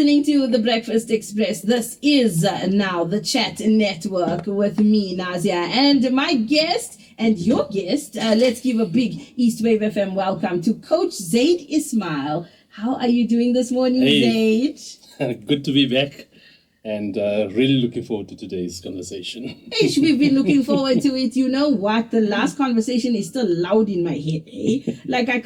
listening to The Breakfast Express. This is now the Chat Network with me, Nazia, and my guest and your guest. Let's give a big Eastwave FM welcome to Coach Zaid Ismail. How are you doing this morning, Zaid? Good to be back. And really looking forward to today's conversation. Ish, we've been looking forward to it. You know what? The last conversation is still loud in my head. Like I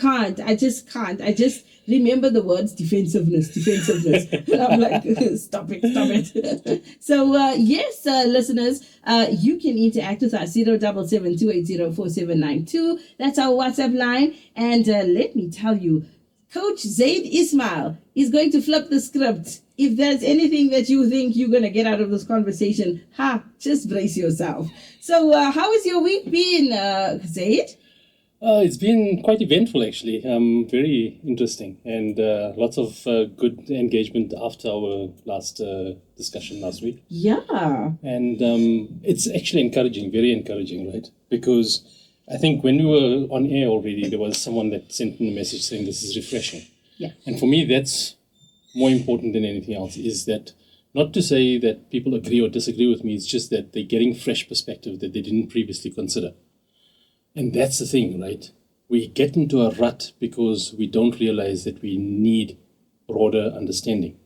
just can't. I just remember the words defensiveness. And I'm like, stop it. So, yes, listeners, you can interact with us, 077-280-4792. That's our WhatsApp line. And let me tell you, Coach Zaid Ismail is going to flip the script. If there's anything that you think you're going to get out of this conversation, just brace yourself. So how has your week been, Zaid? It's been quite eventful, actually. Very interesting. And lots of good engagement after our last discussion last week. Yeah. And it's actually encouraging, very encouraging, right? Because I think when we were on air already, there was someone that sent me a message saying this is refreshing. Yeah. And for me, that's more important than anything else, is that not to say that people agree or disagree with me, it's just that they're getting fresh perspective that they didn't previously consider. And that's the thing, right? We get into a rut because we don't realize that we need broader understanding.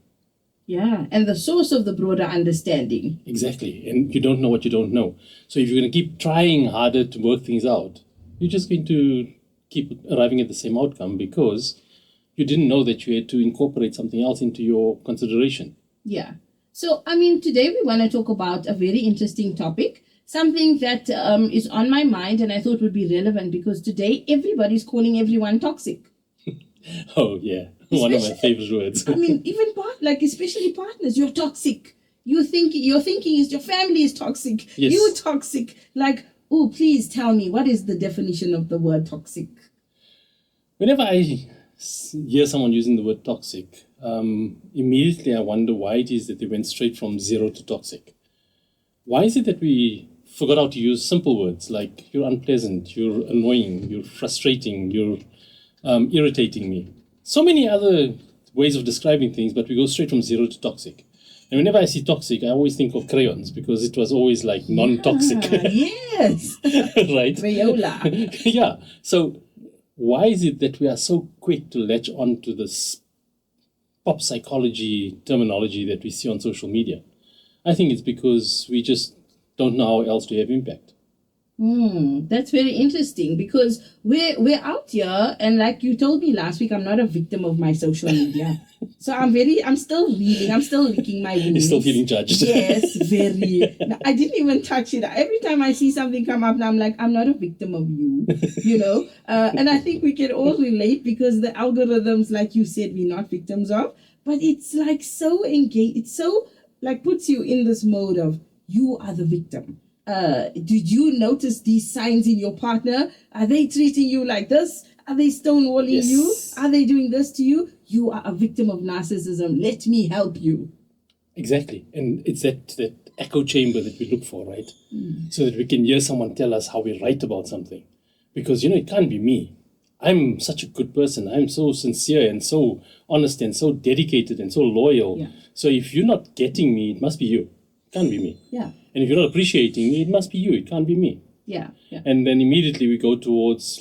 Yeah, and the source of the broader understanding. Exactly, and you don't know what you don't know. So if you're going to keep trying harder to work things out, you're just going to keep arriving at the same outcome because you didn't know that you had to incorporate something else into your consideration. Yeah. So, today we want to talk about a very interesting topic, something that is on my mind and I thought would be relevant because today everybody's calling everyone toxic. Oh, yeah. One of my favorite words. Especially partners, you're toxic. Your thinking is your family is toxic. Yes. You're toxic. Please tell me, what is the definition of the word toxic? Whenever I hear someone using the word toxic, immediately I wonder why it is that they went straight from zero to toxic. Why is it that we forgot how to use simple words like you're unpleasant, you're annoying, you're frustrating, you're irritating me? So many other ways of describing things, but we go straight from zero to toxic. And whenever I see toxic, I always think of crayons because it was always like non-toxic. Yes. Right? Crayola. Yeah. So why is it that we are so quick to latch on to this pop psychology terminology that we see on social media? I think it's because we just don't know how else to have impact. That's very interesting because we're out here, and like you told me last week, I'm not a victim of my social media. So I'm still reeling, I'm still licking my wounds. You're still feeling judged. Yes, very. No, I didn't even touch it. Every time I see something come up, now I'm like, I'm not a victim of you, and I think we can all relate because the algorithms, like you said, we're not victims of, but it's like so engaged, it's so like puts you in this mode of you are the victim. Did you notice these signs in your partner? Are they treating you like this? Are they stonewalling you? Are they doing this to you? You are a victim of narcissism. Let me help you. Exactly. And it's that echo chamber that we look for, right? So that we can hear someone tell us how we're right about something. Because, it can't be me. I'm such a good person. I'm so sincere and so honest and so dedicated and so loyal. Yeah. So if you're not getting me, it must be you. It can't be me. Yeah. And if you're not appreciating me, it must be you. It can't be me. Yeah. And then immediately we go towards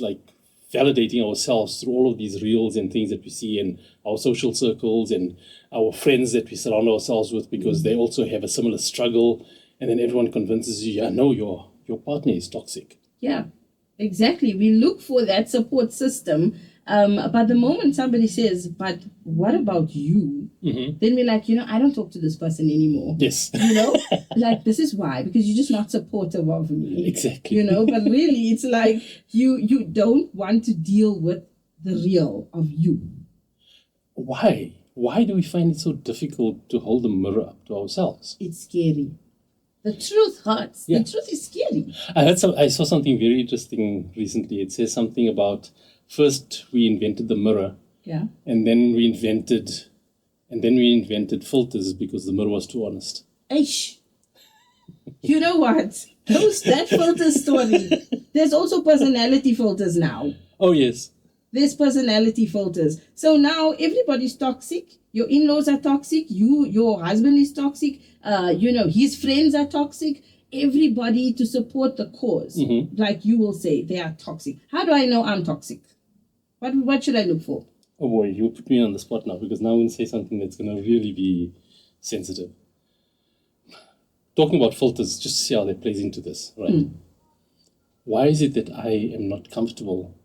validating ourselves through all of these reels and things that we see in our social circles and our friends that we surround ourselves with because they also have a similar struggle. And then everyone convinces you, your partner is toxic. Yeah, exactly. We look for that support system. But the moment somebody says, but what about you? Mm-hmm. Then we're like, I don't talk to this person anymore. Yes. This is why, because you're just not supportive of me. Exactly. But really it's like you don't want to deal with the real of you. Why? Why do we find it so difficult to hold the mirror up to ourselves? It's scary. The truth hurts. Yeah. The truth is scary. I saw something very interesting recently. It says something about first we invented the mirror. Yeah. And then we invented filters because the mirror was too honest. Eish. You know what? That filter story. There's also personality filters now. Oh, yes. There's personality filters. So now everybody's toxic. Your in-laws are toxic. Your husband is toxic. His friends are toxic. Everybody to support the cause, like you will say, they are toxic. How do I know I'm toxic? What should I look for? Oh boy, you put me on the spot now, because now I'm going to say something that's going to really be sensitive. Talking about filters, just to see how that plays into this, right? Why is it that I am not comfortable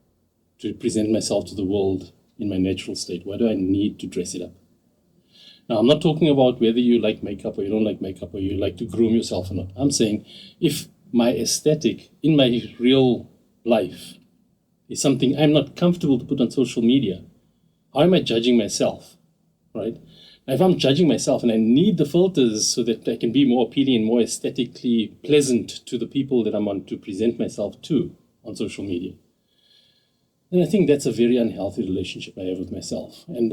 to present myself to the world in my natural state? Why do I need to dress it up? Now, I'm not talking about whether you like makeup or you don't like makeup or you like to groom yourself or not. I'm saying if my aesthetic in my real life is something I'm not comfortable to put on social media, how am I judging myself, right? Now, if I'm judging myself and I need the filters so that I can be more appealing and more aesthetically pleasant to the people that I'm on to present myself to on social media, then I think that's a very unhealthy relationship I have with myself. And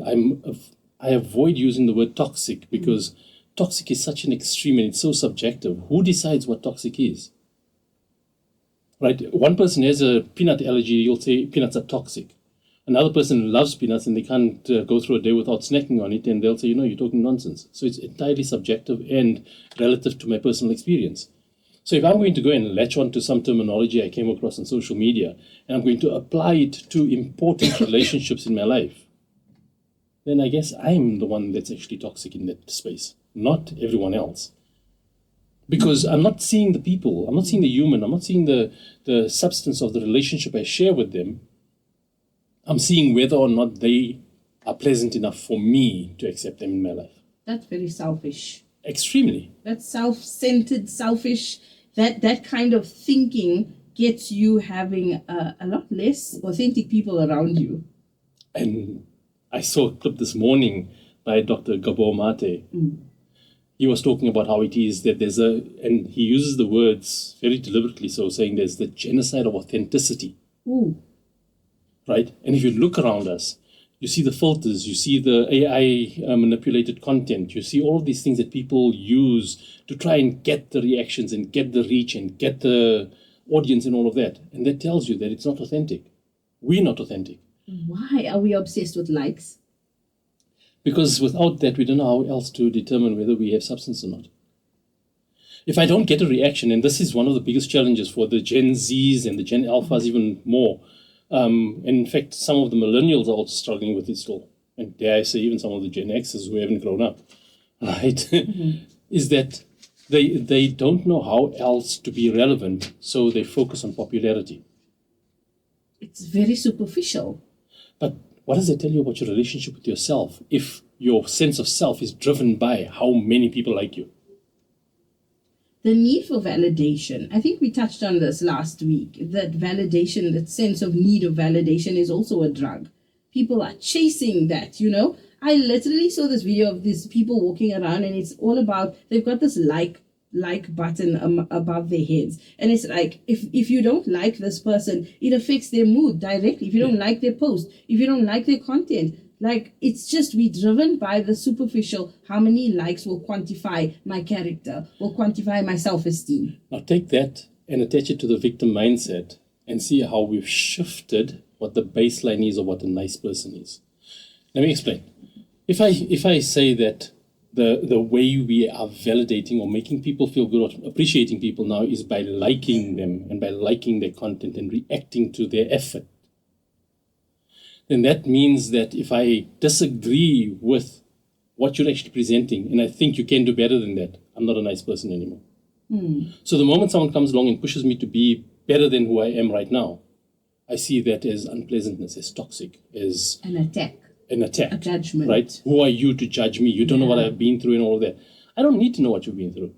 I avoid using the word toxic because toxic is such an extreme and it's so subjective. Who decides what toxic is? Right? One person has a peanut allergy, you'll say peanuts are toxic. Another person loves peanuts and they can't go through a day without snacking on it, and they'll say, you're talking nonsense. So it's entirely subjective and relative to my personal experience. So if I'm going to go and latch on to some terminology I came across on social media, and I'm going to apply it to important relationships in my life, then I guess I'm the one that's actually toxic in that space, not everyone else. Because I'm not seeing the people, I'm not seeing the human, I'm not seeing the substance of the relationship I share with them. I'm seeing whether or not they are pleasant enough for me to accept them in my life. That's very selfish. Extremely. That's self-centered, selfish. That kind of thinking gets you having a lot less authentic people around you. And I saw a clip this morning by Dr. Gabor Mate. He was talking about how it is that and he uses the words very deliberately, so saying there's the genocide of authenticity. Ooh. Right? And if you look around us, you see the filters, you see the AI manipulated content, you see all of these things that people use to try and get the reactions and get the reach and get the audience and all of that. And that tells you that it's not authentic. We're not authentic. Why are we obsessed with likes? Because without that, we don't know how else to determine whether we have substance or not. If I don't get a reaction, and this is one of the biggest challenges for the Gen Zs and the Gen Alphas even more, and in fact, some of the millennials are also struggling with it still. And dare I say, even some of the Gen Xs who haven't grown up, right? Is that they don't know how else to be relevant, so they focus on popularity. It's very superficial. But what does that tell you about your relationship with yourself if your sense of self is driven by how many people like you? The need for validation. I think we touched on this last week, that validation, that sense of need of validation is also a drug. People are chasing that, I literally saw this video of these people walking around and it's all about, they've got this like button above their heads. And it's like, if you don't like this person, it affects their mood directly. If you don't like their post, if you don't like their content, like, it's just, we're driven by the superficial. How many likes will quantify my character, will quantify my self-esteem. Now take that and attach it to the victim mindset and see how we've shifted what the baseline is of what a nice person is. Let me explain. If I say that the way we are validating or making people feel good or appreciating people now is by liking them and by liking their content and reacting to their effort, then that means that if I disagree with what you're actually presenting and I think you can do better than that, I'm not a nice person anymore. So the moment someone comes along and pushes me to be better than who I am right now, I see that as unpleasantness, as toxic, as an attack. A judgment. Right? Who are you to judge me? You don't know what I've been through and all of that. I don't need to know what you've been through.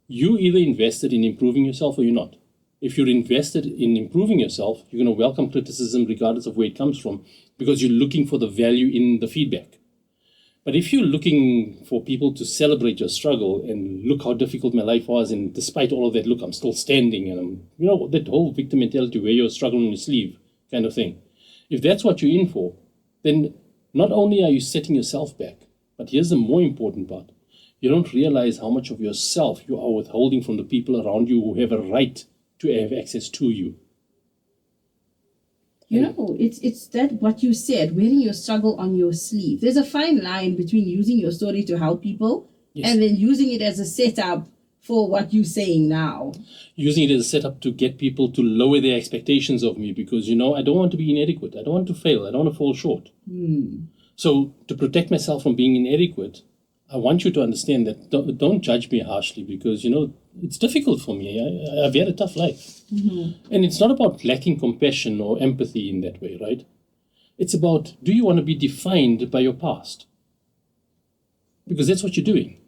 You either invested in improving yourself or you're not. If you're invested in improving yourself, you're going to welcome criticism regardless of where it comes from because you're looking for the value in the feedback. But if you're looking for people to celebrate your struggle and look how difficult my life was, and despite all of that, look, I'm still standing, and I'm, that whole victim mentality where you're struggling on your sleeve kind of thing. If that's what you're in for, then not only are you setting yourself back, but here's the more important part. You don't realize how much of yourself you are withholding from the people around you who have a right to have access to you. You know, it's that what you said, wearing your struggle on your sleeve. There's a fine line between using your story to help people and then using it as a setup for what you're saying now. Using it as a setup to get people to lower their expectations of me because, you know, I don't want to be inadequate. I don't want to fail. I don't want to fall short. So to protect myself from being inadequate, I want you to understand that don't judge me harshly because, you know, it's difficult for me. I've had a tough life. And it's not about lacking compassion or empathy in that way, right? It's about, do you want to be defined by your past? Because that's what you're doing.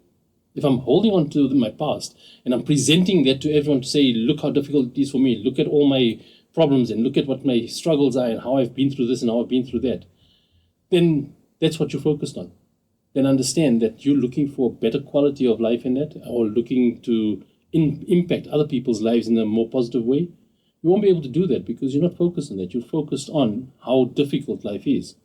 If I'm holding on to my past and I'm presenting that to everyone to say, look how difficult it is for me, look at all my problems and look at what my struggles are and how I've been through this and how I've been through that, then that's what you're focused on. Then understand that you're looking for better quality of life in that, or looking to impact other people's lives in a more positive way. You won't be able to do that because you're not focused on that. You're focused on how difficult life is.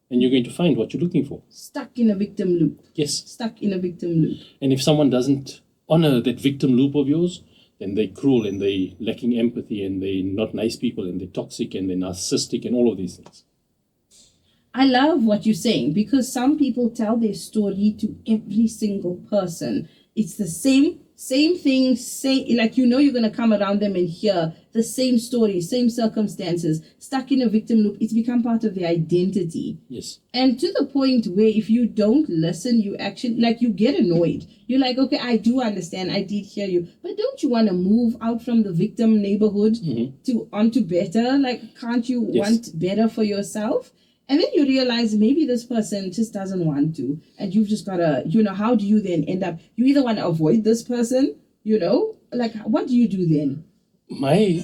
And you're going to find what you're looking for. Stuck in a victim loop. Yes. Stuck in a victim loop. And if someone doesn't honor that victim loop of yours, then they're cruel and they're lacking empathy and they're not nice people and they're toxic and they're narcissistic and all of these things. I love what you're saying because some people tell their story to every single person. It's the same thing, like you know you're going to come around them and hear the same story, same circumstances, stuck in a victim loop. It's become part of their identity. Yes. And to the point where if you don't listen, you actually, like you get annoyed. You're like, okay, I do understand, I did hear you, but don't you want to move out from the victim neighborhood to onto better? Like, can't you want better for yourself? And then you realize maybe this person just doesn't want to. And you've just got to, you know, how do you then end up? You either want to avoid this person, you know, like what do you do then? My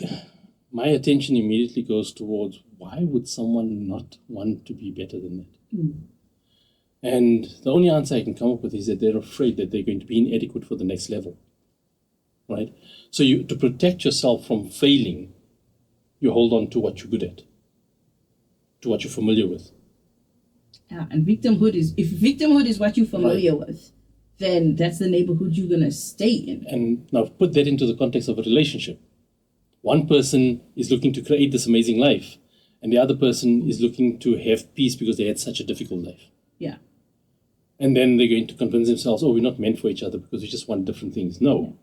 attention immediately goes towards why would someone not want to be better than that? And the only answer I can come up with is that they're afraid that they're going to be inadequate for the next level, right? So to protect yourself from failing, you hold on to what you're good at, to what you're familiar with. And victimhood is what you're familiar with, then that's the neighborhood you're going to stay in. And now put that into the context of a relationship. One person is looking to create this amazing life, and the other person is looking to have peace because they had such a difficult life. Yeah. And then they're going to convince themselves, oh, we're not meant for each other because we just want different things. No.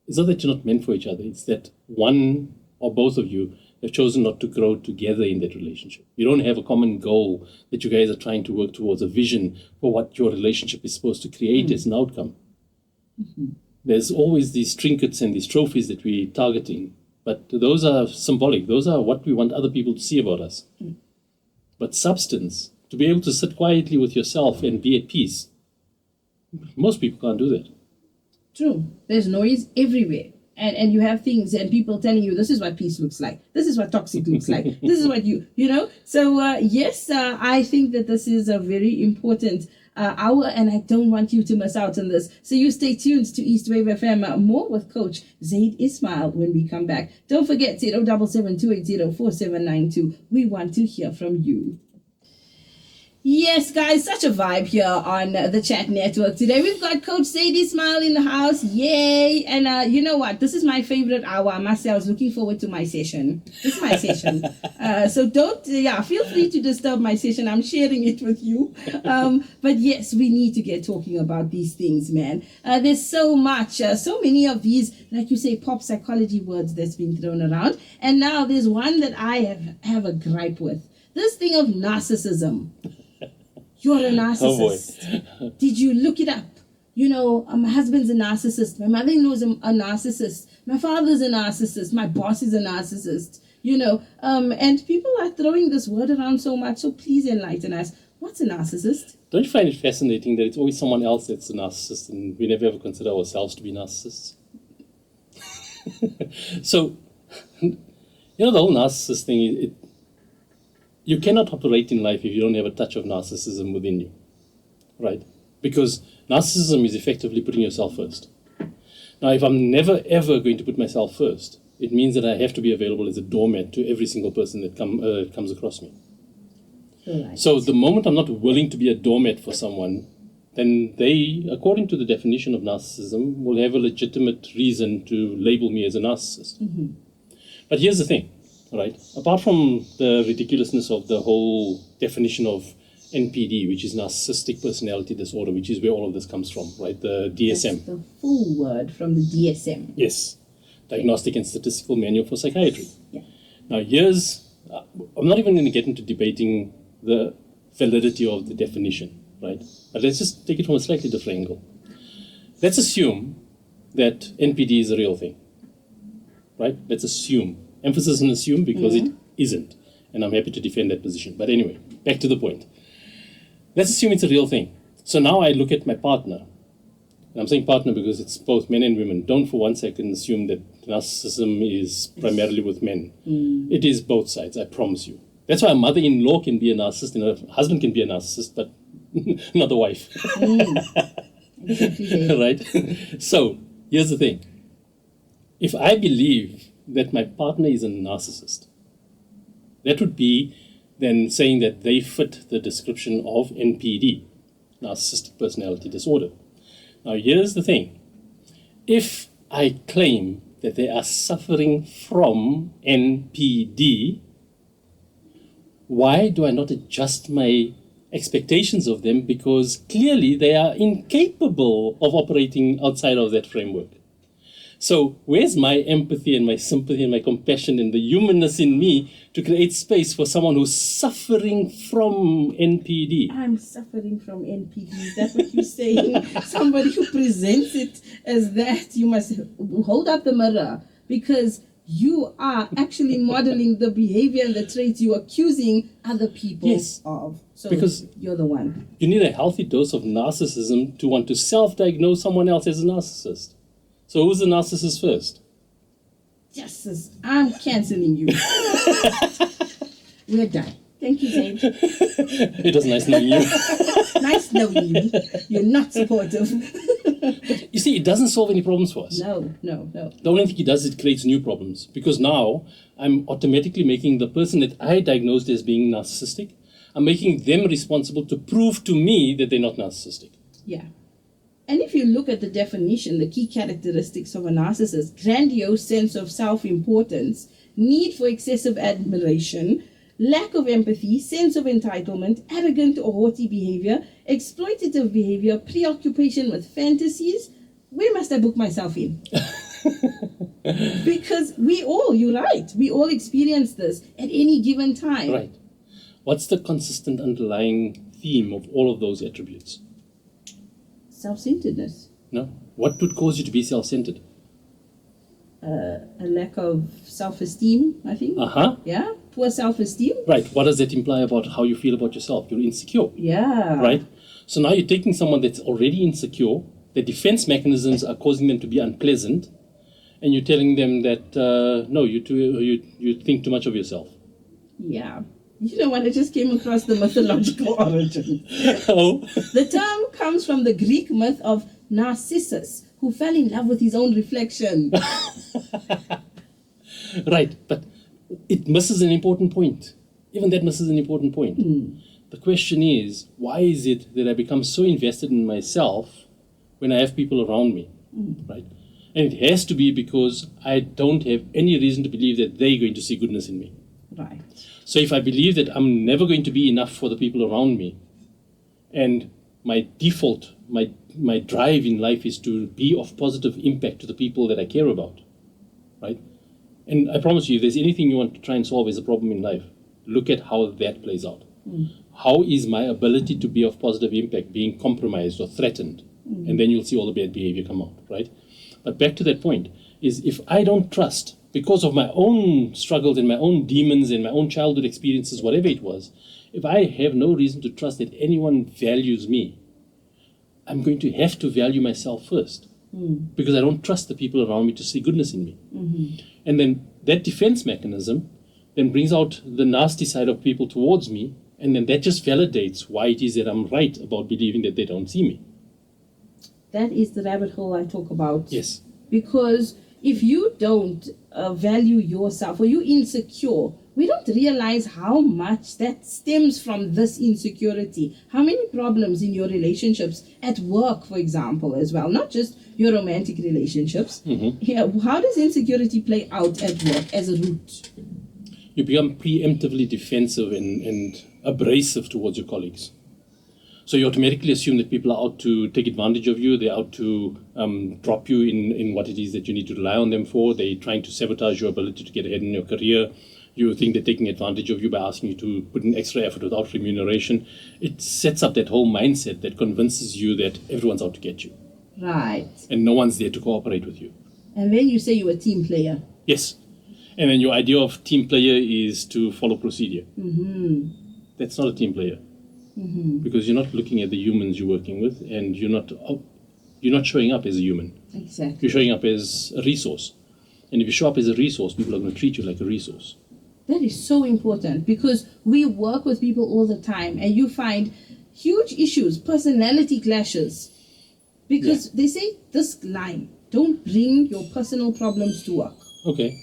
It's not that you're not meant for each other. It's that one or both of you have chosen not to grow together in that relationship. You don't have a common goal that you guys are trying to work towards, a vision for what your relationship is supposed to create as an outcome. There's always these trinkets and these trophies that we're targeting, but those are symbolic. Those are what we want other people to see about us. But substance, to be able to sit quietly with yourself and be at peace, most people can't do that. True. There's noise everywhere. And you have things and people telling you, this is what peace looks like. This is what toxic looks like. This is what you know. So, yes, I think that this is a very important hour and I don't want you to miss out on this. So you stay tuned to Eastwave FM. More with Coach Zaid Ismail when we come back. Don't forget 0772804792. We want to hear from you. Yes, guys, such a vibe here on the Chat Network. Today we've got Coach Zaid Ismail in the house. Yay! And you know what? This is my favorite hour. I must say, I was looking forward to my session. This is my session. So don't, feel free to disturb my session. I'm sharing it with you. But yes, we need to get talking about these things, man. There's so much, so many of these, like you say, pop psychology words that's been thrown around. And now there's one that I have a gripe with. This thing of narcissism. You're a narcissist. Oh boy. Did you look it up? You know, my husband's a narcissist. My mother-in-law is a narcissist. My father's a narcissist. My boss is a narcissist. You know, and people are throwing this word around so much. So please enlighten us. What's a narcissist? Don't you find it fascinating that it's always someone else that's a narcissist and we never ever consider ourselves to be narcissists? So, you know, the whole narcissist thing, you cannot operate in life if you don't have a touch of narcissism within you, right? Because narcissism is effectively putting yourself first. Now, if I'm never, ever going to put myself first, it means that I have to be available as a doormat to every single person that comes across me. Right. So the moment I'm not willing to be a doormat for someone, then they, according to the definition of narcissism, will have a legitimate reason to label me as a narcissist. But here's the thing. right? Apart from the ridiculousness of the whole definition of NPD, which is narcissistic personality disorder, which is where all of this comes from, right? The DSM. That's the full word from the DSM. Yes, Diagnostic and Statistical Manual for Psychiatry. Yeah. Now, I'm not even going to get into debating the validity of the definition, right? But let's just take it from a slightly different angle. Let's assume that NPD is a real thing, right? Let's assume. Emphasis on assume because it isn't. And I'm happy to defend that position. But anyway, back to the point. Let's assume it's a real thing. So now I look at my partner. And I'm saying partner because it's both men and women. Don't for one second assume that narcissism is primarily with men. It is both sides, I promise you. That's why a mother-in-law can be a narcissist and a husband can be a narcissist, but not the wife. Right? So, here's the thing. If I believe that my partner is a narcissist, that would be then saying that they fit the description of NPD, narcissistic personality disorder. Now, here's the thing. If I claim that they are suffering from NPD, why do I not adjust my expectations of them? Because clearly they are incapable of operating outside of that framework. So where's my empathy and my sympathy and my compassion and the humanness in me to create space for someone who's suffering from NPD? I'm suffering from NPD. Is that what you're saying? Somebody who presents it as that, you must hold up the mirror, because you are actually modeling the behavior and the traits you're accusing other people of. So because you're the one. You need a healthy dose of narcissism to want to self-diagnose someone else as a narcissist. So who's the narcissist first? Just as I'm cancelling you. We're done. Thank you, Zaid. It was nice knowing you. Nice knowing you. You're not supportive. But you see, it doesn't solve any problems for us. No. The only thing it does is it creates new problems. Because now I'm automatically making the person that I diagnosed as being narcissistic, I'm making them responsible to prove to me that they're not narcissistic. Yeah. And if you look at the definition, the key characteristics of a narcissist: grandiose sense of self-importance, need for excessive admiration, lack of empathy, sense of entitlement, arrogant or haughty behavior, exploitative behavior, preoccupation with fantasies. Where must I book myself in? Because you're right, we all experience this at any given time. Right. What's the consistent underlying theme of all of those attributes? Self-centeredness. No. What would cause you to be self-centered? A lack of self-esteem, I think. Yeah, poor self-esteem. Right. What does that imply about how you feel about yourself? You're insecure. Yeah. Right. So now you're taking someone that's already insecure, their defense mechanisms are causing them to be unpleasant, and you're telling them that no, you think too much of yourself. Yeah. You know what? I just came across the mythological origin. Oh. The term comes from the Greek myth of Narcissus, who fell in love with his own reflection. Right, but it misses an important point. Even that misses an important point. The question is, why is it that I become so invested in myself when I have people around me? Right? And it has to be because I don't have any reason to believe that they're going to see goodness in me. Right. So if I believe that I'm never going to be enough for the people around me, and my default, my drive in life is to be of positive impact to the people that I care about, right? And I promise you, if there's anything you want to try and solve as a problem in life, look at how that plays out. How is my ability to be of positive impact being compromised or threatened? And then you'll see all the bad behavior come out, right? But back to that point, is if I don't trust, because of my own struggles and my own demons and my own childhood experiences, whatever it was, if I have no reason to trust that anyone values me, I'm going to have to value myself first. Because I don't trust the people around me to see goodness in me. And then that defense mechanism then brings out the nasty side of people towards me, and then that just validates why it is that I'm right about believing that they don't see me. That is the rabbit hole I talk about. Yes. Because if you don't value yourself, or you're insecure, we don't realize how much that stems from this insecurity. How many problems in your relationships, at work, for example, as well, not just your romantic relationships. How does insecurity play out at work as a root? you become preemptively defensive and abrasive towards your colleagues. So you automatically assume that people are out to take advantage of you. They're out to drop you in what it is that you need to rely on them for. They're trying to sabotage your ability to get ahead in your career. You think they're taking advantage of you by asking you to put in extra effort without remuneration. It sets up that whole mindset that convinces you that everyone's out to get you. Right. And no one's there to cooperate with you. And then you say you're a team player. Yes. And then your idea of team player is to follow procedure. Mm-hmm. That's not a team player. Mm-hmm. Because you're not looking at the humans you're working with, and you're not showing up as a human. Exactly. You're showing up as a resource. And if you show up as a resource, people are going to treat you like a resource. That is so important, because we work with people all the time and you find huge issues, personality clashes. Because they say this line, don't bring your personal problems to work. Okay.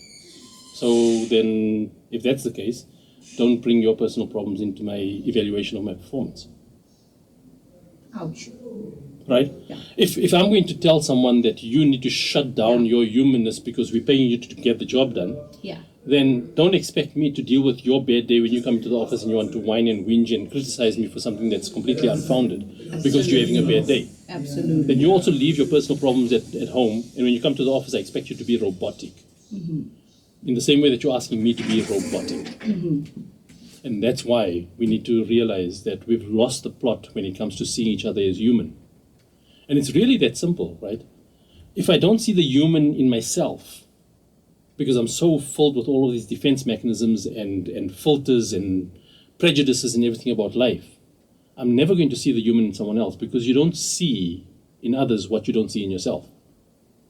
So then, if that's the case, don't bring your personal problems into my evaluation of my performance. Ouch. Right? Yeah. If I'm going to tell someone that you need to shut down your humanness because we're paying you to get the job done, then don't expect me to deal with your bad day when you come into the office and you want to whine and whinge and criticize me for something that's completely unfounded because you're having a bad day. Absolutely. Then you also leave your personal problems at home, and when you come to the office, I expect you to be robotic. Mm-hmm. In the same way that you're asking me to be robotic. Mm-hmm. And that's why we need to realize that we've lost the plot when it comes to seeing each other as human. And it's really that simple, right? If I don't see the human in myself, because I'm so filled with all of these defense mechanisms and filters and prejudices and everything about life, I'm never going to see the human in someone else, because you don't see in others what you don't see in yourself.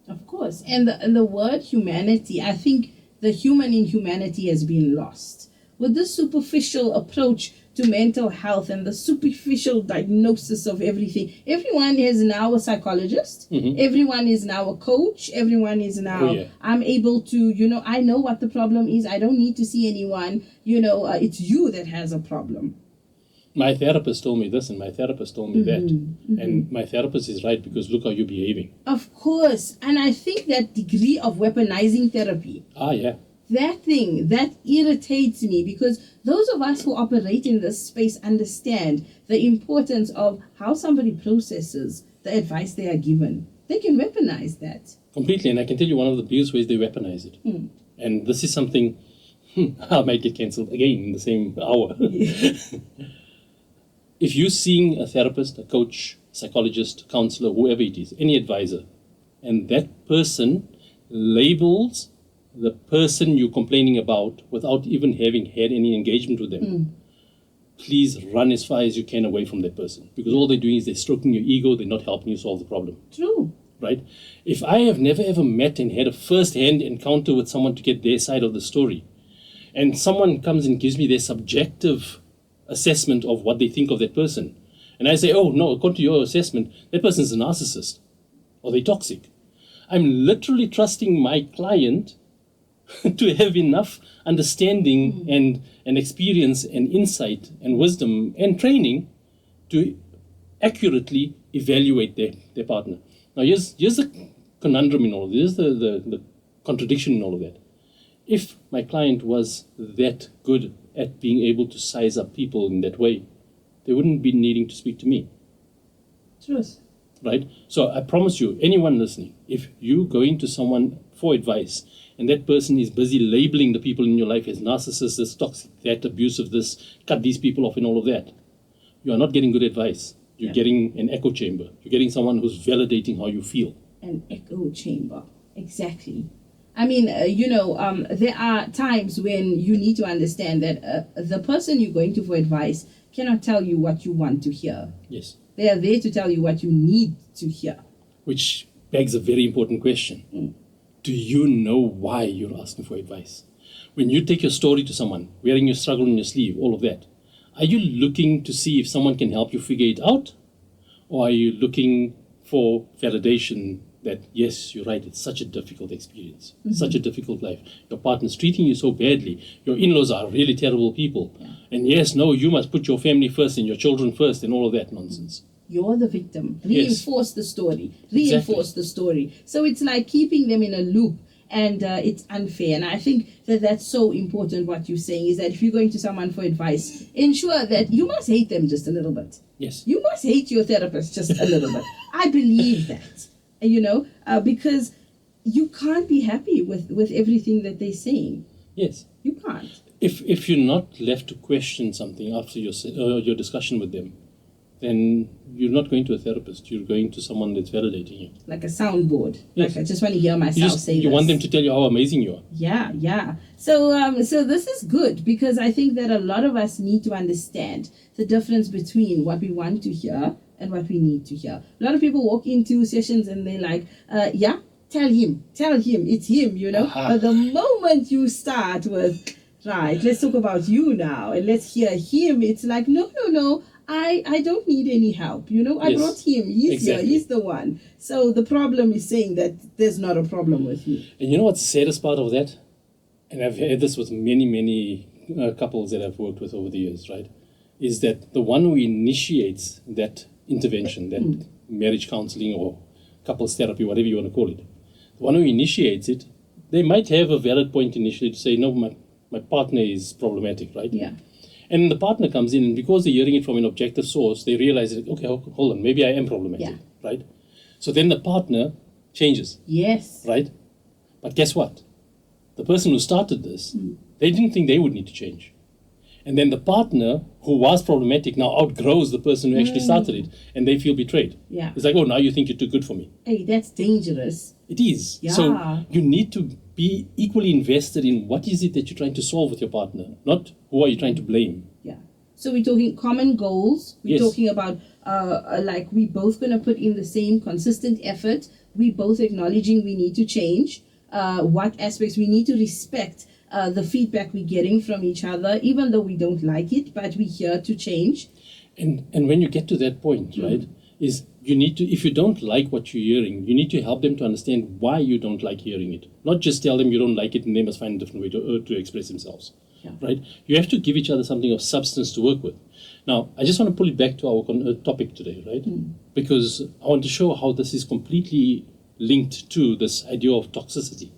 Of course. And the word humanity, I think the human in humanity has been lost. With this superficial approach to mental health and the superficial diagnosis of everything, everyone is now a psychologist. Mm-hmm. Everyone is now a coach. Everyone is now, I'm able to, I know what the problem is. I don't need to see anyone. It's you that has a problem. My therapist told me this and my therapist told me that. Mm-hmm. And my therapist is right, because look how you're behaving. Of course. And I think that degree of weaponizing therapy. That thing, that irritates me, because those of us who operate in this space understand the importance of how somebody processes the advice they are given. They can weaponize that. Completely. And I can tell you one of the biggest ways they weaponize it. Mm. And this is something I might get cancelled again in the same hour. Yeah. If you're seeing a therapist, a coach, psychologist, counselor, whoever it is, any advisor, and that person labels the person you're complaining about without even having had any engagement with them, please run as far as you can away from that person, because all they're doing is they're stroking your ego. They're not helping you solve the problem. True. Right? If I have never ever met and had a first-hand encounter with someone to get their side of the story, and someone comes and gives me their subjective assessment of what they think of that person, and I say, oh no, according to your assessment, that person's a narcissist or they're toxic, I'm literally trusting my client to have enough understanding and experience and insight and wisdom and training to accurately evaluate their partner. Now here's the conundrum in all of this, here's the contradiction in all of that. If my client was that good at being able to size up people in that way, they wouldn't be needing to speak to me. Truth. Right? So I promise you, anyone listening, if you go into someone for advice and that person is busy labeling the people in your life as narcissists, this, toxic, that, abusive, this, cut these people off and all of that, you are not getting good advice. You're getting an echo chamber. You're getting someone who's validating how you feel. An echo chamber. Exactly. I mean, there are times when you need to understand that the person you're going to for advice cannot tell you what you want to hear. Yes. They are there to tell you what you need to hear. Which begs a very important question. Do you know why you're asking for advice? When you take your story to someone, wearing your struggle on your sleeve, all of that, are you looking to see if someone can help you figure it out? Or are you looking for validation that, yes, you're right, it's such a difficult experience, such a difficult life. Your partner's treating you so badly. Your in-laws are really terrible people. Yeah. And yes, no, you must put your family first and your children first and all of that nonsense. You're the victim. Reinforce the story. Reinforce the story. So it's like keeping them in a loop. and it's unfair. And I think that that's so important. What you're saying is that if you're going to someone for advice, ensure that you must hate them just a little bit. Yes. You must hate your therapist just a little bit. I believe that, because you can't be happy with everything that they're saying. Yes. You can't. If you're not left to question something after your discussion with them, then you're not going to a therapist. You're going to someone that's validating you. Like a soundboard. Yes. Like I just want to hear myself say this. You want them to tell you how amazing you are. Yeah. So this is good, because I think that a lot of us need to understand the difference between what we want to hear and what we need to hear. A lot of people walk into sessions and they're like, tell him, it's him, Aha. But the moment you start with, right, let's talk about you now and let's hear him, it's like, no, I don't need any help, I Yes. brought him, he's Exactly. here, he's the one. So the problem is saying that there's not a problem with you. And you know what's the saddest part of that? And I've had this with many couples that I've worked with over the years, right? Is that the one who initiates that intervention, that marriage counseling or couples therapy, whatever you want to call it, the one who initiates it, they might have a valid point initially to say, no, my partner is problematic, right? Yeah. And the partner comes in, and because they're hearing it from an objective source, they realize, that, okay, hold on, maybe I am problematic, Yeah. right? So then the partner changes, Yes. right? But guess what? The person who started this, they didn't think they would need to change. And then the partner who was problematic now outgrows the person who actually started it, and they feel betrayed. Yeah. It's like, oh, now you think you're too good for me. Hey, that's dangerous. It is. Yeah. So you need to be equally invested in what is it that you're trying to solve with your partner, not who are you trying to blame. Yeah. So we're talking common goals. We're Yes. talking about like we both going to put in the same consistent effort. We both acknowledging we need to change. What aspects we need to respect the feedback we're getting from each other, even though we don't like it, but we're here to change. And when you get to that point, right, is you need to, if you don't like what you're hearing, you need to help them to understand why you don't like hearing it. Not just tell them you don't like it and they must find a different way to express themselves. Yeah. Right? You have to give each other something of substance to work with. Now, I just want to pull it back to our topic today, right? Because I want to show how this is completely linked to this idea of toxicity,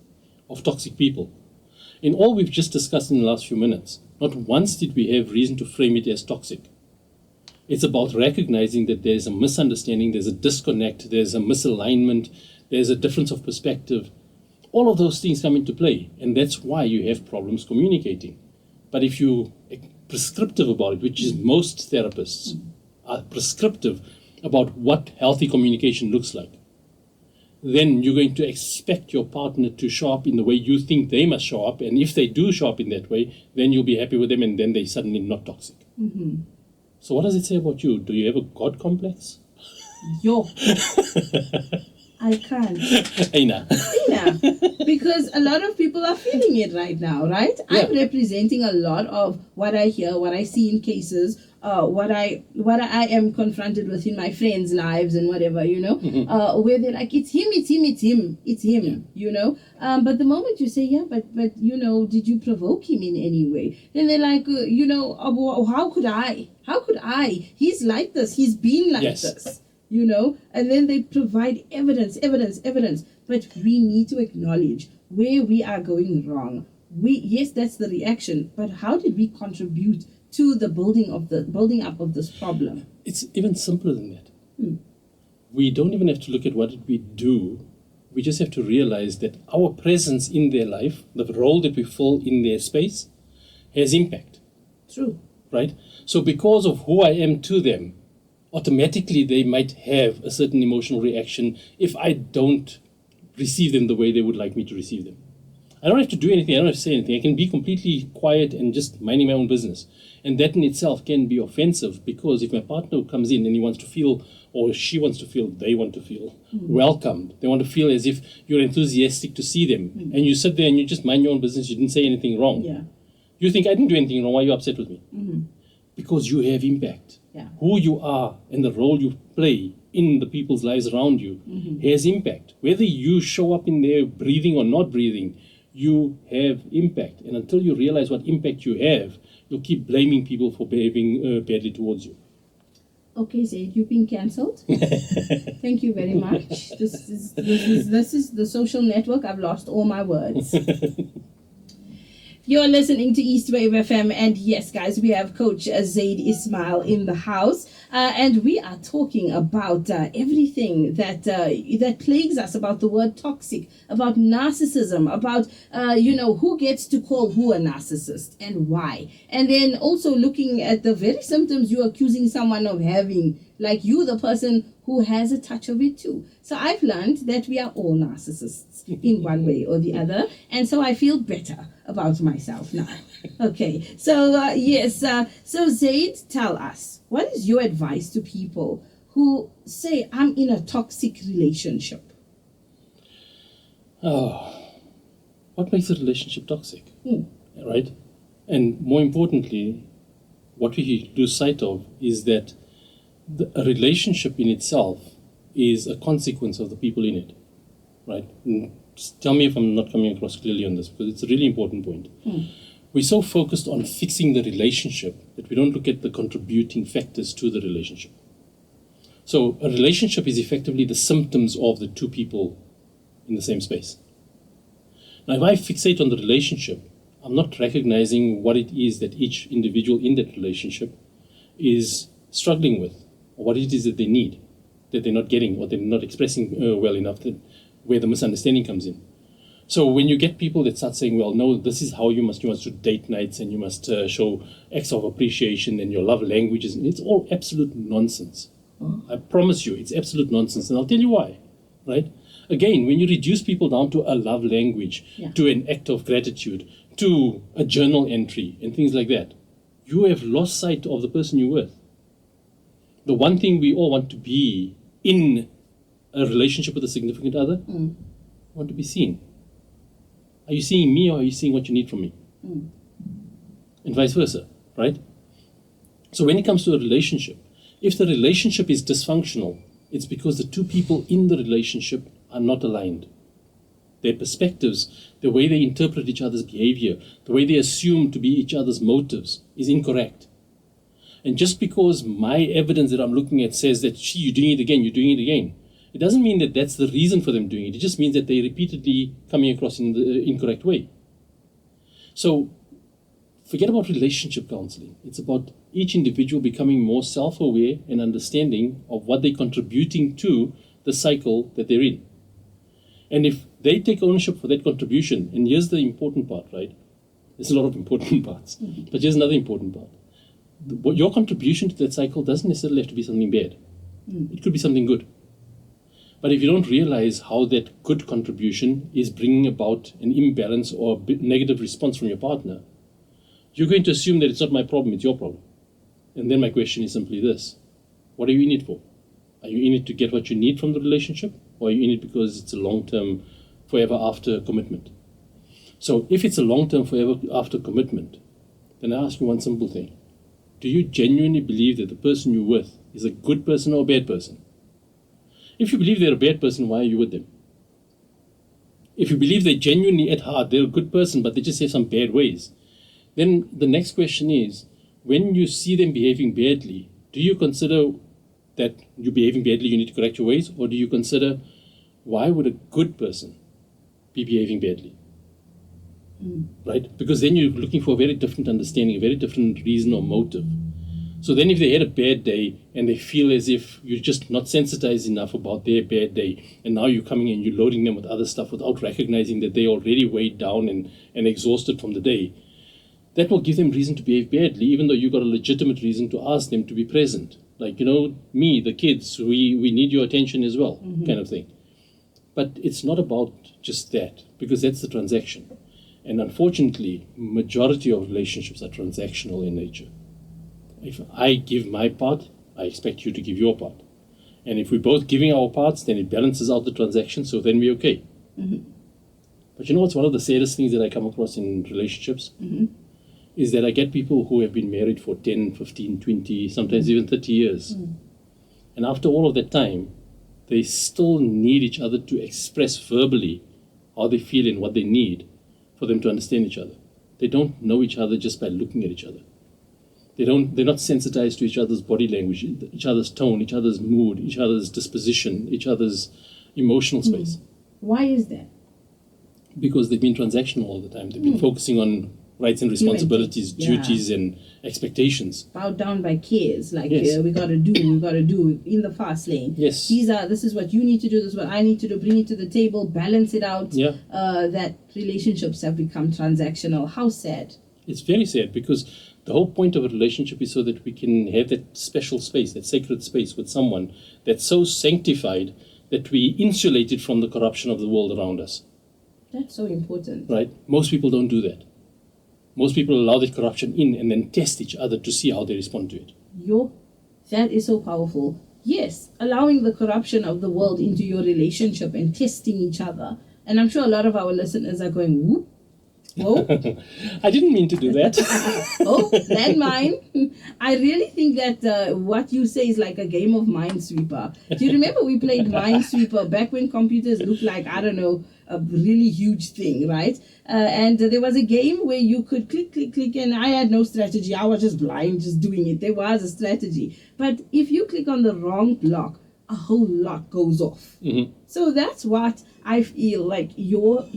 of toxic people. In all we've just discussed in the last few minutes, not once did we have reason to frame it as toxic. It's about recognizing that there's a misunderstanding, there's a disconnect, there's a misalignment, there's a difference of perspective. All of those things come into play, and that's why you have problems communicating. But if you're prescriptive about it, which is most therapists are prescriptive about what healthy communication looks like, then you're going to expect your partner to show up in the way you think they must show up. And if they do show up in that way, then you'll be happy with them, and then they're suddenly not toxic. So what does it say about you? Do you have a God complex? Yo. I can't. Aina. Because a lot of people are feeling it right now, right? Yeah. I'm representing a lot of what I hear, what I see in cases, what I am confronted with in my friends' lives and whatever, where they're like, it's him, but the moment you say, yeah, but did you provoke him in any way? Then they're like, how could I? He's like this. He's been like this. And then they provide evidence. But we need to acknowledge where we are going wrong. Yes, that's the reaction, but how did we contribute to the building up of this problem? It's even simpler than that. We don't even have to look at what we do. We just have to realize that our presence in their life, the role that we fill in their space, has impact. True. Right? So because of who I am to them, automatically they might have a certain emotional reaction if I don't receive them the way they would like me to receive them. I don't have to do anything. I don't have to say anything. I can be completely quiet and just minding my own business. And that in itself can be offensive, because if my partner comes in and he wants to feel, or she wants to feel, they want to feel welcomed. They want to feel as if you're enthusiastic to see them. And you sit there and you just mind your own business. You didn't say anything wrong. Yeah. You think, I didn't do anything wrong. Why are you upset with me? Because you have impact. Yeah. Who you are and the role you play in the people's lives around you has impact. Whether you show up in there breathing or not breathing, you have impact. And until you realize what impact you have, you'll keep blaming people for behaving badly towards you. Okay, Zaid, you've been cancelled. Thank you very much. This is the social network. I've lost all my words. You're listening to Eastwave FM, and yes, guys, we have Coach Zaid Ismail in the house, and we are talking about everything that plagues us, about the word toxic, about narcissism, about who gets to call who a narcissist and why, and then also looking at the very symptoms you're accusing someone of having, like you, the person who has a touch of it too. So I've learned that we are all narcissists in one way or the other, and so I feel better about myself now. Okay, so so Zaid, tell us, what is your advice to people who say, I'm in a toxic relationship? Oh, what makes a relationship toxic, right? And more importantly, what we lose sight of is that a relationship in itself is a consequence of the people in it, right? And just tell me if I'm not coming across clearly on this, because it's a really important point. We're so focused on fixing the relationship that we don't look at the contributing factors to the relationship. So a relationship is effectively the symptoms of the two people in the same space. Now, if I fixate on the relationship, I'm not recognizing what it is that each individual in that relationship is struggling with, or what it is that they need, that they're not getting, or they're not expressing well enough, where the misunderstanding comes in. So when you get people that start saying, well, no, this is how you must do date nights, and you must show acts of appreciation and your love languages, and it's all absolute nonsense. I promise you, it's absolute nonsense, and I'll tell you why, right? Again, when you reduce people down to a love language, to an act of gratitude, to a journal entry, and things like that, you have lost sight of the person you're with. The one thing we all want to be in a relationship with a significant other, want to be seen. Are you seeing me, or are you seeing what you need from me? And vice versa, right? So when it comes to a relationship, if the relationship is dysfunctional, it's because the two people in the relationship are not aligned. Their perspectives, the way they interpret each other's behavior, the way they assume to be each other's motives is incorrect. And just because my evidence that I'm looking at says that, you're doing it again, it doesn't mean that that's the reason for them doing it. It just means that they're repeatedly coming across in the incorrect way. So forget about relationship counseling. It's about each individual becoming more self-aware and understanding of what they're contributing to the cycle that they're in. And if they take ownership for that contribution, and here's the important part, right? There's a lot of important parts, but here's another important part. Your contribution to that cycle doesn't necessarily have to be something bad. It could be something good. But if you don't realize how that good contribution is bringing about an imbalance or a negative response from your partner, you're going to assume that it's not my problem, it's your problem. And then my question is simply this: what are you in it for? Are you in it to get what you need from the relationship, or are you in it because it's a long-term, forever after commitment? So if it's a long-term, forever after commitment, then I ask you one simple thing. Do you genuinely believe that the person you're with is a good person or a bad person? If you believe they're a bad person, why are you with them? If you believe they genuinely at heart, they're a good person, but they just have some bad ways, then the next question is, when you see them behaving badly, do you consider that you're behaving badly, you need to correct your ways? Or do you consider, why would a good person be behaving badly? Right? Because then you're looking for a very different understanding, a very different reason or motive. So then if they had a bad day and they feel as if you're just not sensitized enough about their bad day, and now you're coming in, you're loading them with other stuff without recognizing that they're already weighed down and exhausted from the day, that will give them reason to behave badly, even though you got a legitimate reason to ask them to be present. Like, me, the kids, we need your attention as well, kind of thing. But it's not about just that, because that's the transaction. And unfortunately, majority of relationships are transactional in nature. If I give my part, I expect you to give your part. And if we're both giving our parts, then it balances out the transaction, so then we're okay. But what's one of the saddest things that I come across in relationships? Is that I get people who have been married for 10, 15, 20, sometimes even 30 years. And after all of that time, they still need each other to express verbally how they feel and what they need for them to understand each other. They don't know each other just by looking at each other. They're not sensitized to each other's body language, each other's tone, each other's mood, each other's disposition, each other's emotional space. Why is that? Because they've been transactional all the time. They've been focusing on rights and responsibilities, duties and expectations. Bowed down by cares, like Yes. we gotta do in the fast lane. Yes. This is what you need to do, this is what I need to do, bring it to the table, balance it out. Yeah. That relationships have become transactional. How sad. It's very sad because the whole point of a relationship is so that we can have that special space, that sacred space with someone that's so sanctified that we insulate it from the corruption of the world around us. That's so important. Right? Most people don't do that. Most people allow that corruption in and then test each other to see how they respond to it. That is so powerful. Yes, allowing the corruption of the world into your relationship and testing each other. And I'm sure a lot of our listeners are going, whoop. Whoa. I didn't mean to do that. Oh, landmine. I really think that what you say is like a game of Minesweeper. Do you remember we played Minesweeper back when computers looked like, I don't know, a really huge thing, right? And there was a game where you could click, click, click, and I had no strategy. I was just blind, just doing it. There was a strategy. But if you click on the wrong block, a whole lot goes off. Mm-hmm. So that's what I feel like your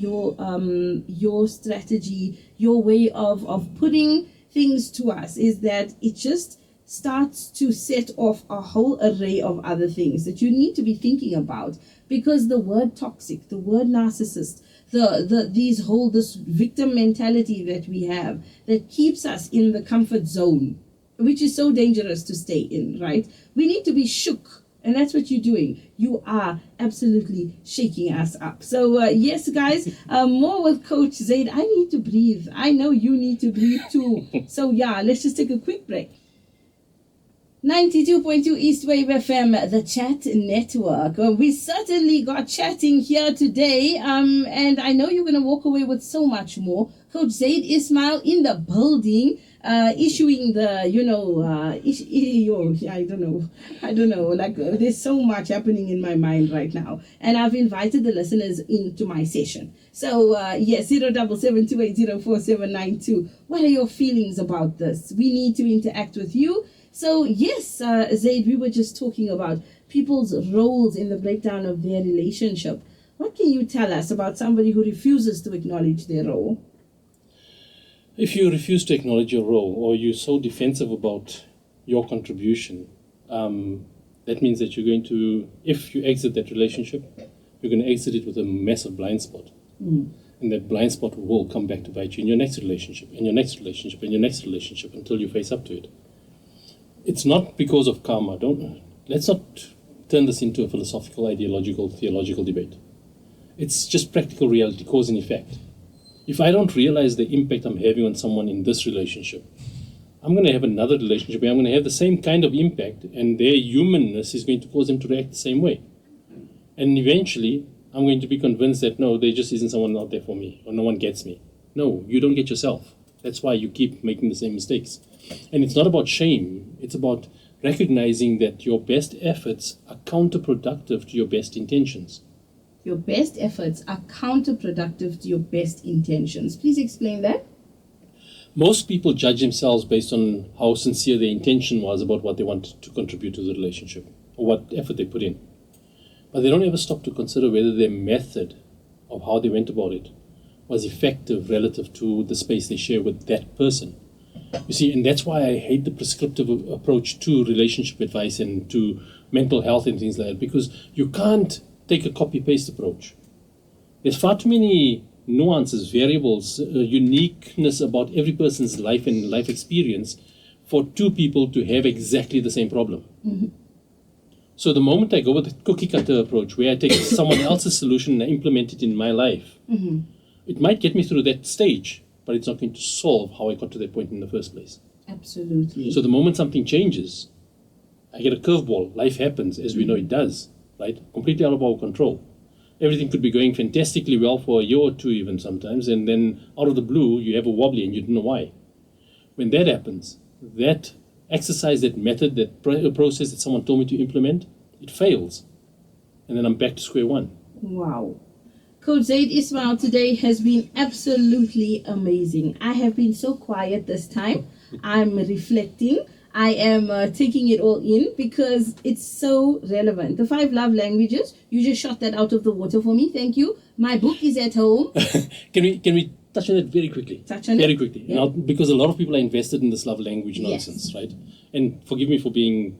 strategy, your way of putting things to us is that it just starts to set off a whole array of other things that you need to be thinking about, because the word toxic, the word narcissist, this victim mentality that we have that keeps us in the comfort zone, which is so dangerous to stay in, right? We need to be shook. And that's what you're doing. You are absolutely shaking us up. So, yes, guys, more with Coach Zaid. I need to breathe. I know you need to breathe too. So, yeah, let's just take a quick break. 92.2 Eastwave FM, the chat network. We certainly got chatting here today. And I know you're going to walk away with so much more. Coach Zaid Ismail in the building. Issuing the, I don't know, like there's so much happening in my mind right now. And I've invited the listeners into my session. So, yes, 0772804792. What are your feelings about this? We need to interact with you. So, yes, Zaid, we were just talking about people's roles in the breakdown of their relationship. What can you tell us about somebody who refuses to acknowledge their role? If you refuse to acknowledge your role, or you're so defensive about your contribution, that means that you're going to, if you exit that relationship, you're going to exit it with a massive blind spot. And that blind spot will come back to bite you in your next relationship, in your next relationship, in your next relationship, until you face up to it. It's not because of karma. Let's not turn this into a philosophical, ideological, theological debate. It's just practical reality, cause and effect. If I don't realize the impact I'm having on someone in this relationship, I'm going to have another relationship where I'm going to have the same kind of impact, and their humanness is going to cause them to react the same way. And eventually, I'm going to be convinced that, no, there just isn't someone out there for me, or no one gets me. No, you don't get yourself. That's why you keep making the same mistakes. And it's not about shame. It's about recognizing that your best efforts are counterproductive to your best intentions. Your best efforts are counterproductive to your best intentions. Please explain that. Most people judge themselves based on how sincere their intention was about what they want to contribute to the relationship, or what effort they put in. But they don't ever stop to consider whether their method of how they went about it was effective relative to the space they share with that person. You see, and that's why I hate the prescriptive approach to relationship advice and to mental health and things like that, because you can't take a copy-paste approach. There's far too many nuances, variables, uniqueness about every person's life and life experience for two people to have exactly the same problem. So the moment I go with the cookie-cutter approach, where I take someone else's solution and I implement it in my life, it might get me through that stage, but it's not going to solve how I got to that point in the first place. Absolutely. So the moment something changes, I get a curveball. Life happens, as we know it does, right? Completely out of our control. Everything could be going fantastically well for a year or two even sometimes, and then out of the blue, you have a wobbly and you don't know why. When that happens, that exercise, that method, that process that someone told me to implement, it fails. And then I'm back to square one. Wow. Coach Zaid Ismail today has been absolutely amazing. I have been so quiet this time. I'm reflecting. I am taking it all in because it's so relevant. The 5 love languages, you just shot that out of the water for me. Thank you. My book is at home. Can we touch on it very quickly? Very quickly. Yeah. Now, because a lot of people are invested in this love language nonsense, right? And forgive me for being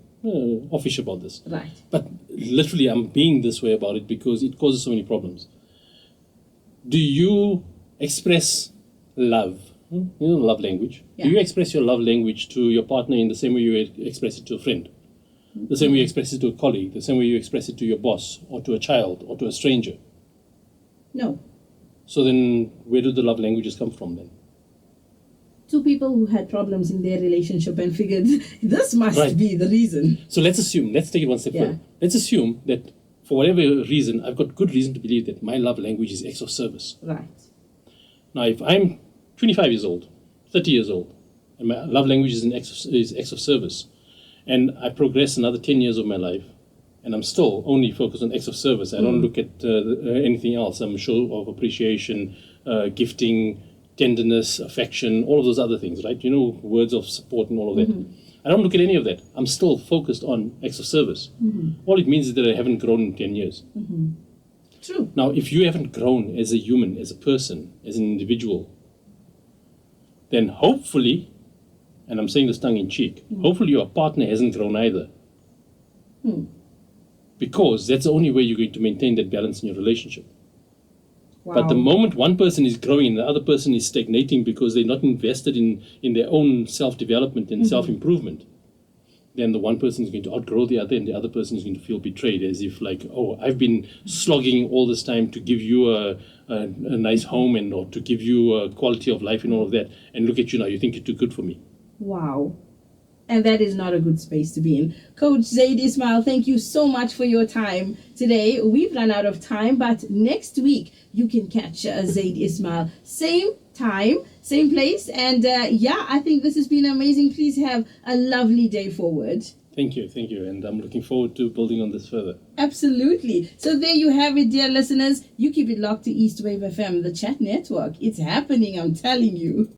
offish about this. Right. But literally, I'm being this way about it because it causes so many problems. Do you express love? You know, love language. Yeah. Do you express your love language to your partner in the same way you express it to a friend? The same way you express it to a colleague? The same way you express it to your boss or to a child or to a stranger? No. So then, where do the love languages come from then? 2 people who had problems in their relationship and figured this must be the reason. So let's take it one step further. Let's assume that for whatever reason, I've got good reason to believe that my love language is acts of service. Right. Now, if I'm 25 years old, 30 years old, and my love language is acts of service, and I progress another 10 years of my life, and I'm still only focused on acts of service, I don't look at anything else. I'm show of appreciation, gifting, tenderness, affection, all of those other things, right? You know, words of support and all of that. I don't look at any of that. I'm still focused on acts of service. All it means is that I haven't grown in 10 years. True. Now, if you haven't grown as a human, as a person, as an individual, then hopefully, and I'm saying this tongue in cheek, hopefully your partner hasn't grown either. Because that's the only way you're going to maintain that balance in your relationship. Wow. But the moment one person is growing and the other person is stagnating because they're not invested in their own self-development and self-improvement, then the one person is going to outgrow the other and the other person is going to feel betrayed, as if like, oh, I've been slogging all this time to give you a nice home and or to give you a quality of life and all of that, and look at you now, you think you're too good for me. Wow. And that is not a good space to be in. Coach Zaid Ismail, thank you so much for your time today. We've run out of time, but next week you can catch Zaid Ismail. Same time, same place. And I think this has been amazing. Please have a lovely day forward. Thank you. And I'm looking forward to building on this further. Absolutely. So there you have it, dear listeners. You keep it locked to Eastwave FM, the chat network. It's happening, I'm telling you.